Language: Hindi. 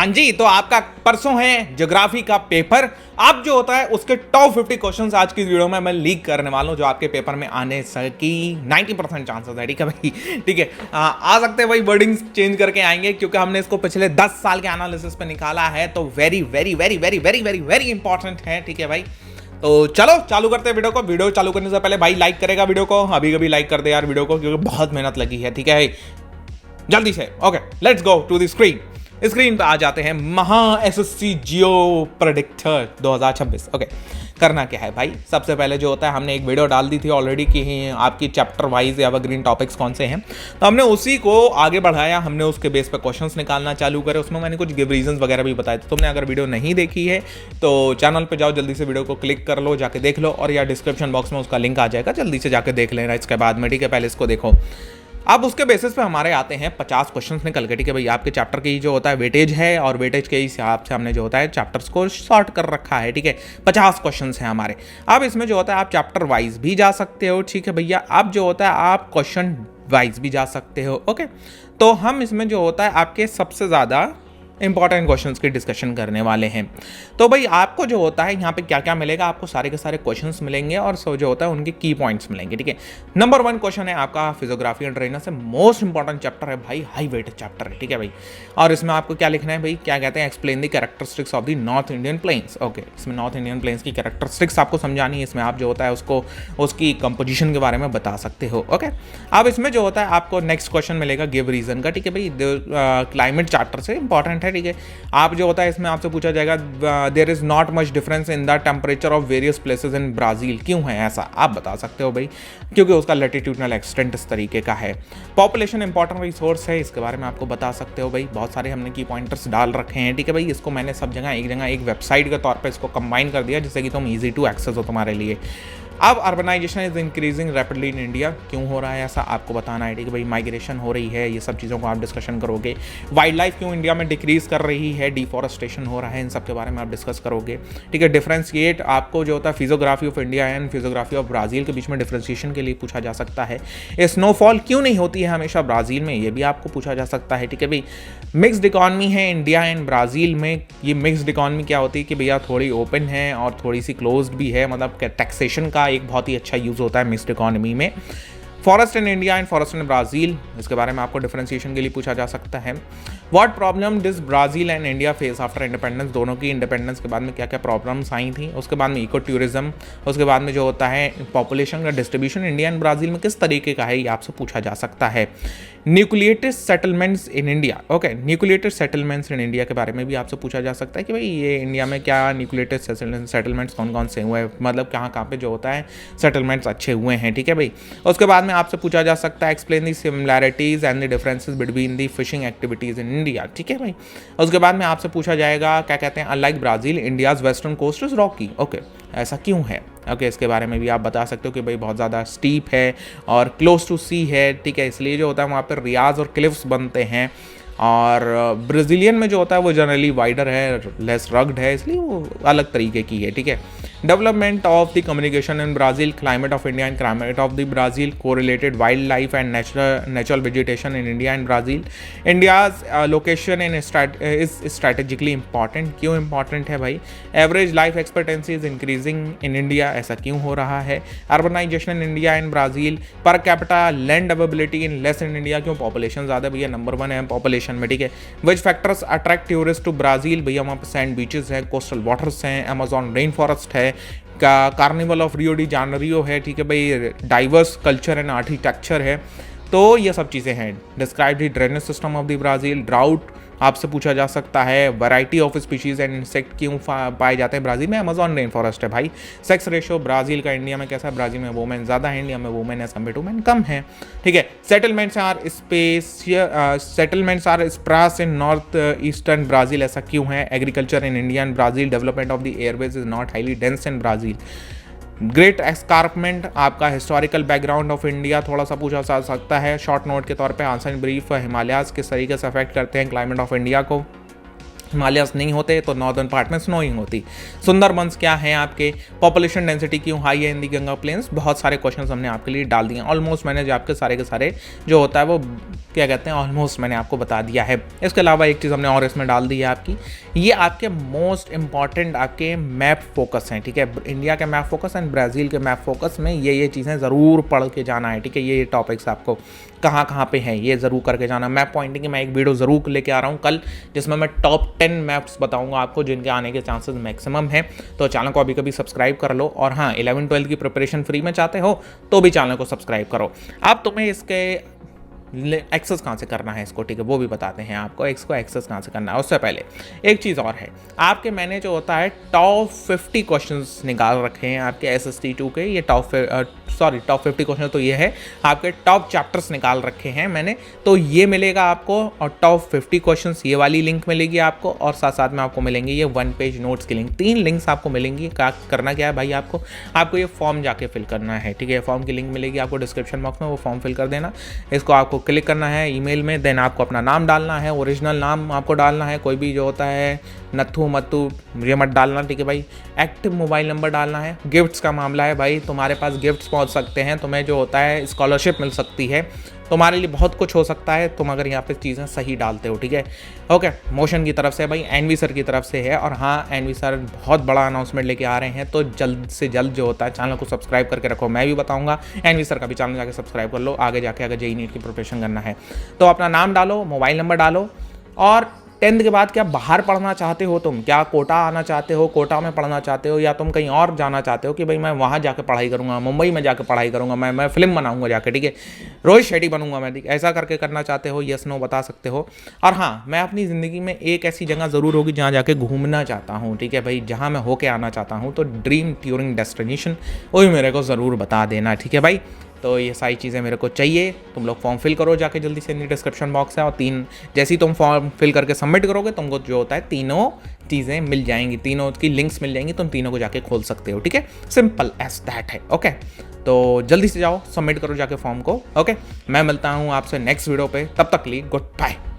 हाँ जी, तो आपका परसों है ज्योग्राफी का पेपर। अब जो होता है उसके टॉप 50 क्वेश्चंस आज की वीडियो में मैं लीक करने वाला हूँ, जो आपके पेपर में आने की 90% चांसेस है। ठीक है भाई, ठीक है। आ सकते हैं भाई, वर्डिंग्स चेंज करके आएंगे क्योंकि हमने इसको पिछले 10 साल के एनालिसिस पे निकाला है, तो very very very very very very very important है। ठीक है भाई, तो चलो चालू करते हैं वीडियो को। वीडियो चालू करने से पहले भाई लाइक करेगा वीडियो को, अभी कभी लाइक कर दे यार वीडियो को, क्योंकि बहुत मेहनत लगी है। ठीक है, जल्दी से। Okay, let's go to the screen पे आ जाते हैं। महा एसएससी जियो प्रेडिक्टर 2026। ओके, करना क्या है भाई, सबसे पहले जो होता है हमने एक वीडियो डाल दी थी ऑलरेडी कि आपकी चैप्टर वाइज एवरग्रीन टॉपिक्स कौन से हैं, तो हमने उसी को आगे बढ़ाया। हमने उसके बेस पे क्वेश्चंस निकालना चालू करे, उसमें मैंने कुछ गिव रीजंस वगैरह भी बताए थे। तुमने अगर वीडियो नहीं देखी है तो चैनल पे जाओ, जल्दी से वीडियो को क्लिक कर लो, जाके देख लो, और या डिस्क्रिप्शन बॉक्स में उसका लिंक आ जाएगा, जल्दी से जाके देख लेना इसके बाद में। ठीक है, पहले इसको देखो। अब उसके बेसिस पे हमारे आते हैं 50 क्वेश्चंस निकल के। ठीक है भाई, आपके चैप्टर की जो होता है वेटेज है, और वेटेज के हिसाब से हमने जो होता है चैप्टर्स को सॉर्ट कर रखा है। ठीक है, 50 क्वेश्चंस हैं हमारे। अब इसमें जो होता है आप चैप्टर वाइज भी जा सकते हो। ठीक है भैया, अब जो होता है आप क्वेश्चन वाइज भी जा सकते हो। ओके, तो हम इसमें जो होता है आपके सबसे ज़्यादा इंपॉर्टेंट क्वेश्चंस की डिस्कशन करने वाले हैं। तो भाई आपको जो होता है यहाँ पे क्या क्या मिलेगा, आपको सारे के सारे क्वेश्चंस मिलेंगे, और सो जो होता है उनके की पॉइंट्स मिलेंगे। ठीक है, नंबर 1 क्वेश्चन है आपका फिजियोग्राफी एंड ड्रेनेज से, मोस्ट इंपॉर्टेंट चैप्टर है भाई, हाई वेटेज चैप्टर है। ठीक है भाई, और इसमें आपको क्या लिखना है भाई, क्या कहते हैं, explain the characteristics of the north Indian plains. Okay, इसमें नॉर्थ इंडियन प्लेन्स की कैरेक्टरिस्टिक्स आपको समझानी है। इसमें आप जो होता है उसको उसकी कंपोजिशन के बारे में बता सकते हो। ओके, अब इसमें जो होता है आपको नेक्स्ट क्वेश्चन मिलेगा गिव रीजन का। ठीक है भाई, क्लाइमेट चैप्टर से इंपॉर्टेंट है। ठीक है, आप जो होता है इसमें आपसे पूछा जाएगा there is not much difference in the temperature of various places in Brazil, क्यों है ऐसा, आप बता सकते हो भाई, क्योंकि उसका लैटिट्यूडनल एक्सटेंट इस तरीके का है। पॉपुलेशन इंपॉर्टेंट रिसोर्स है, इसके बारे में आपको बता सकते हो भाई, बहुत सारे हमने की पॉइंटर्स डाल रखे हैं। ठीक है भाई, इसको मैंने सब जगह एक वेबसाइट के तौर पर इसको कंबाइन कर दिया, जिससे कि तुम ईजी टू एक्सेस हो तुम्हारे लिए। अब urbanisation is increasing rapidly in India, क्यों हो रहा है ऐसा आपको बताना है। ठीक है भाई, माइग्रेशन हो रही है, ये सब चीज़ों को आप डिस्कशन करोगे। वाइल्ड लाइफ क्यों इंडिया में डिक्रीज कर रही है, डिफॉरेस्टेशन हो रहा है, इन सब के बारे में आप डिस्कस करोगे। ठीक है, डिफ्रेंशिएट आपको जो होता है physiography of India and physiography of Brazil के बीच में डिफ्रेंशिएशन के लिए पूछा जा सकता है। स्नोफॉल क्यों नहीं होती है हमेशा ब्राज़ील में, ये भी आपको पूछा जा सकता है। ठीक है भाई, मिक्सड इकॉनमी है इंडिया एंड ब्राज़ील में, ये मिक्सड इकॉनमी क्या होती है कि भैया थोड़ी ओपन है और थोड़ी सी क्लोज्ड भी है, मतलब टैक्सेशन का एक बहुत ही अच्छा यूज़ होता है मिक्स्ड इकॉनमी में। Forest in India and forest in Brazil, इसके बारे में आपको डिफरेंशिएशन के लिए पूछा जा सकता है। What problem this Brazil and India face after independence, दोनों की इंडिपेंडेंस के बाद में क्या क्या प्रॉब्लम्स आई थी। उसके बाद में इको टूरिज्म, उसके बाद में जो होता है पॉपुलेशन का डिस्ट्रीब्यूशन इंडिया एंड ब्राज़ील में किस तरीके का है, ये आपसे पूछा जा सकता है। Nucleated settlements in India, okay, nucleated settlements in India के बारे में भी आपसे पूछा जा सकता है कि भाई ये इंडिया में क्या न्यूक्लिएटेड सेटलमेंट्स कौन कौन से हुए हैं, मतलब कहाँ पे जो होता है सेटलमेंट्स अच्छे हुए हैं। ठीक है भाई, उसके बाद में आपसे पूछा जा सकता है explain the similarities and the differences between the fishing activities in India. ठीक है भाई, उसके बाद में आपसे पूछा जाएगा क्या कहते हैं, unlike Brazil India's western coast is rocky. Okay, ऐसा क्यों है। ओके, इसके बारे में भी आप बता सकते हो कि भाई बहुत ज़्यादा स्टीप है और क्लोज टू सी है। ठीक है, इसलिए जो होता है वहाँ पर रियाज और क्लिफ्स बनते हैं, और ब्राज़ीलियन में जो होता है वो जनरली वाइडर है, लेस रग्ड है, इसलिए वो अलग तरीके की है। ठीक है, development of the communication in Brazil, climate of India and climate of the Brazil, correlated wild life and natural vegetation in India and Brazil, India's location in is strategically important, क्यों इंपॉर्टेंट है भाई। Average life expectancy is increasing in India, ऐसा क्यों हो रहा है। Urbanisation in India and Brazil, per capita land availability in less in India, क्यों पॉपुलेशन ज़्यादा भैया, नंबर 1 है पॉपुलेशन में। ठीक है, which factors attract tourist to Brazil, भैया वहाँ पर सैंड बीचेस हैं, कोस्टल वाटर्स हैं, अमेजॉन रेन फॉरेस्ट है, का carnival of Rio de Janeiro है। ठीक है भाई, डाइवर्स कल्चर एंड आर्किटेक्चर है, तो ये सब चीज़ें हैं। Describe the drainage system of the Brazil, drought आपसे पूछा जा सकता है। Variety of species and insect क्यों पाए जाते हैं ब्राज़ील में, अमेजॉन रेन फॉरेस्ट है भाई। सेक्स रेशो ब्राज़ील का इंडिया में कैसा है, ब्राज़ील में वुमेन ज़्यादा है, इंडिया में women as compare to man कम है। ठीक है, settlements are sparse in north eastern Brazil, ऐसा क्यों है। Agriculture in India and Brazil, development of the airways is not highly dense in Brazil. Great escarpment, आपका हिस्टोरिकल बैकग्राउंड ऑफ इंडिया थोड़ा सा पूछा जा सकता है शॉर्ट नोट के तौर पे। आंसर इन ब्रीफ, हिमालयाज किस तरीके से अफेक्ट करते हैं क्लाइमेट ऑफ इंडिया को। हिमालयस नहीं होते तो नॉर्दर्न पार्ट में स्नोइंग होती। सुंदरबंस क्या है आपके, पॉपुलेशन डेंसिटी क्यों हाई है इन दी गंगा प्लेन्स, बहुत सारे क्वेश्चंस हमने आपके लिए डाल दिए। ऑलमोस्ट मैंने जो आपके सारे के सारे जो होता है वो क्या कहते हैं ऑलमोस्ट मैंने आपको बता दिया है। इसके अलावा एक चीज़ हमने और इसमें डाल दी है आपकी, ये आपके मोस्ट इंपॉर्टेंट आपके मैप फोकस हैं, ठीक है। इंडिया के मैप फोकस एंड ब्राज़ील के मैप फोकस में ये चीज़ें ज़रूर पढ़ के जाना है, ठीक है। ये टॉपिक्स आपको कहाँ कहाँ पे हैं ये ज़रूर करके जाना। मैप पॉइंटिंग की मैं एक वीडियो ज़रूर लेके आ रहा हूँ कल, जिसमें मैं टॉप 10 मैप्स बताऊंगा आपको जिनके आने के चांसेस मैक्सिमम हैं। तो चैनल को अभी कभी सब्सक्राइब कर लो, और हाँ 11-12 की प्रिपरेशन फ्री में चाहते हो तो भी चैनल को सब्सक्राइब करो। अब तुम्हें इसके एक्सेस कहाँ से करना है इसको, ठीक है, वो भी बताते हैं आपको इसको एक्सेस कहाँ से करना है। उससे पहले एक चीज़ और है, आपके मैंने जो होता है टॉप 50 क्वेश्चंस निकाल रखे हैं आपके SST2 के। ये टॉप 50 क्वेश्चन तो ये है आपके टॉप चैप्टर्स निकाल रखे हैं मैंने, तो ये मिलेगा आपको। और टॉप 50 क्वेश्चंस ये वाली लिंक मिलेगी आपको, और साथ साथ में आपको मिलेंगे ये 1 पेज नोट्स की लिंक। 3 लिंक्स आपको मिलेंगी। करना क्या है भाई, आपको ये फॉर्म जाके फिल करना है, ठीक है। फॉर्म की लिंक मिलेगी आपको डिस्क्रिप्शन बॉक्स में, वो फॉर्म फिल कर देना। इसको आपको क्लिक करना है ईमेल में, देन आपको अपना नाम डालना है, ओरिजिनल नाम आपको डालना है, कोई भी जो होता है नथु मत्तू ये मत डालना, ठीक है भाई। एक्टिव मोबाइल नंबर डालना है। गिफ्ट्स का मामला है भाई, तुम्हारे पास गिफ्ट्स पहुंच सकते हैं, तुम्हें जो होता है स्कॉलरशिप मिल सकती है, तुम्हारे लिए बहुत कुछ हो सकता है तुम अगर यहाँ पे चीज़ें सही डालते हो, ठीक है। ओके, मोशन की तरफ से भाई, एनवी सर की तरफ से है। और हाँ, एनवी सर बहुत बड़ा अनाउंसमेंट लेके आ रहे हैं, तो जल्द से जल्द जो होता है चैनल को सब्सक्राइब करके रखो। मैं भी बताऊंगा, एनवी सर का भी चैनल जाके सब्सक्राइब कर लो। आगे जाके अगर JEE नीट की प्रिपरेशन करना है तो अपना नाम डालो, मोबाइल नंबर डालो, और 10th के बाद क्या बाहर पढ़ना चाहते हो तुम, क्या कोटा आना चाहते हो, कोटा में पढ़ना चाहते हो, या तुम कहीं और जाना चाहते हो कि भाई मैं वहाँ जाके पढ़ाई करूँगा, मुंबई में जाके पढ़ाई करूँगा, मैं फिल्म बनाऊँगा जाके, ठीक है, रोहित शेट्टी बनूंगा मैं, ठीक, ऐसा करके करना चाहते हो, यस नो बता सकते हो। और हाँ, मैं अपनी ज़िंदगी में एक ऐसी जगह ज़रूर होगी जहाँ जाके घूमना चाहता हूँ, ठीक है भाई, जहाँ मैं होके आना चाहता हूँ, तो ड्रीम टूरिंग डेस्टिनेशन वो भी मेरे को ज़रूर बता देना, ठीक है भाई। तो ये सारी चीज़ें मेरे को चाहिए। तुम लोग फॉर्म फिल करो जाके जल्दी से, डिस्क्रिप्शन बॉक्स है। और 3 जैसे ही तुम फॉर्म फिल करके सबमिट करोगे, तुमको जो होता है तीनों चीज़ें मिल जाएंगी, तीनों की लिंक्स मिल जाएंगी, तुम तीनों को जाके खोल सकते हो, ठीक है। सिंपल एज दैट है। ओके, तो जल्दी से जाओ सबमिट करो जाके फॉर्म को। ओके, मैं मिलता हूँ आपसे नेक्स्ट वीडियो पे, तब तक लिए गुड बाय।